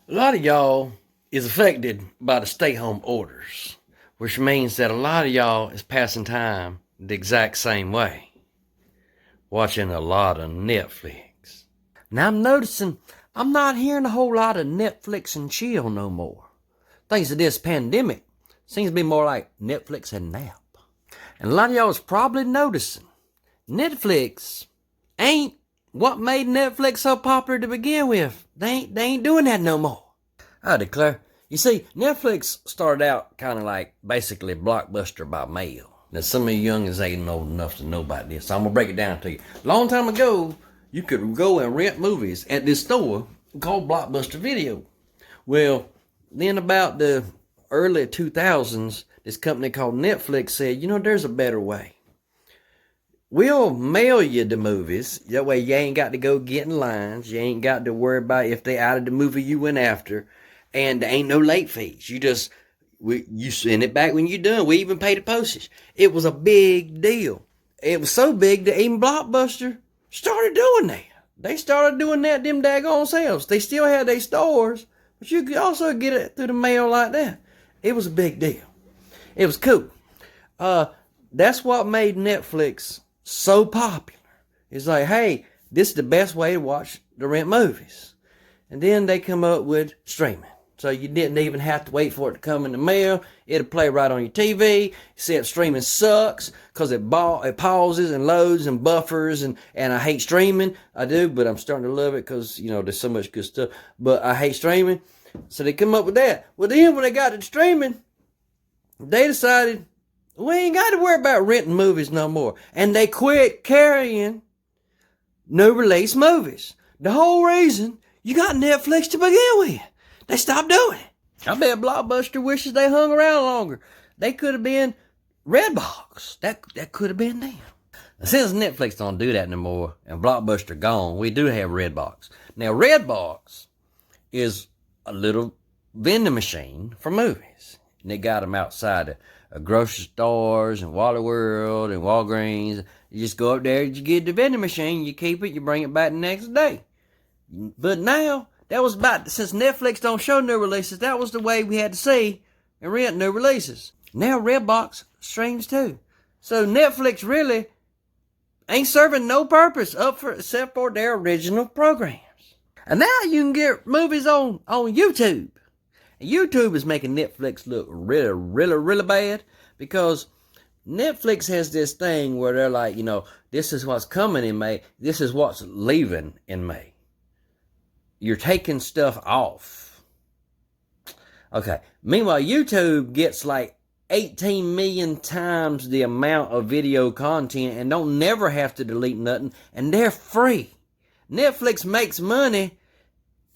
A lot of y'all is affected by the stay-home orders, which means that a lot of y'all is passing time the exact same way, watching a lot of Netflix. Now I'm noticing I'm not hearing a whole lot of Netflix and chill no more. Thanks to this pandemic, seems to be more like Netflix and nap. And a lot of y'all is probably noticing Netflix ain't what made Netflix so popular to begin with. They ain't doing that no more. I declare. You see, Netflix started out kind of like basically Blockbuster by mail. Now, some of you youngins ain't old enough to know about this, so I'm going to break it down to you. Long time ago, you could go and rent movies at this store called Blockbuster Video. Well, then about the early 2000s, this company called Netflix said, there's a better way. We'll mail you the movies. That way you ain't got to go get in lines. You ain't got to worry about if they out of the movie you went after. And there ain't no late fees. You send it back when you're done. We even pay the postage. It was a big deal. It was so big that even Blockbuster started doing that. They started doing that them daggone selves. They still had their stores, but you could also get it through the mail like that. It was a big deal. It was cool. That's what made Netflix so popular. It's like, hey, this is the best way to rent movies. And then they come up with streaming. So you didn't even have to wait for it to come in the mail. It'll play right on your TV. Except streaming sucks because it pauses and loads and buffers. And I hate streaming. I do, but I'm starting to love it because, there's so much good stuff. But I hate streaming. So they come up with that. Well, then when they got to streaming, they decided, we ain't got to worry about renting movies no more. And they quit carrying new release movies. The whole reason you got Netflix to begin with. They stopped doing it. I bet Blockbuster wishes they hung around longer. They could have been Redbox. That could have been them. Since Netflix don't do that no more and Blockbuster gone, we do have Redbox. Now Redbox is a little vending machine for movies. And they got them outside of grocery stores and Wally World and Walgreens. You just go up there, you get the vending machine, you keep it, you bring it back the next day. But now, that was since Netflix don't show new releases, that was the way we had to see and rent new releases. Now Redbox streams too. So Netflix really ain't serving no purpose except for their original programs. And now you can get movies on YouTube. And YouTube is making Netflix look really, really, really bad because Netflix has this thing where they're like, this is what's coming in May. This is what's leaving in May. You're taking stuff off. Okay. Meanwhile, YouTube gets like 18 million times the amount of video content and don't never have to delete nothing. And they're free. Netflix makes money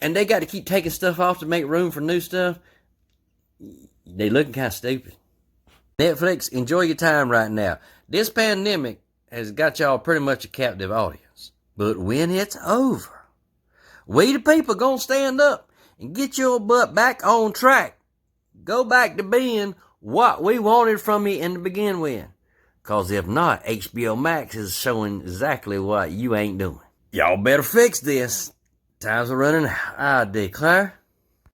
and they got to keep taking stuff off to make room for new stuff. They looking kind of stupid. Netflix, enjoy your time right now. This pandemic has got y'all pretty much a captive audience. But when it's over, we the people gonna stand up and get your butt back on track. Go back to being what we wanted from you in the begin with. Cause if not, HBO Max is showing exactly what you ain't doing. Y'all better fix this. Times are running out. I declare.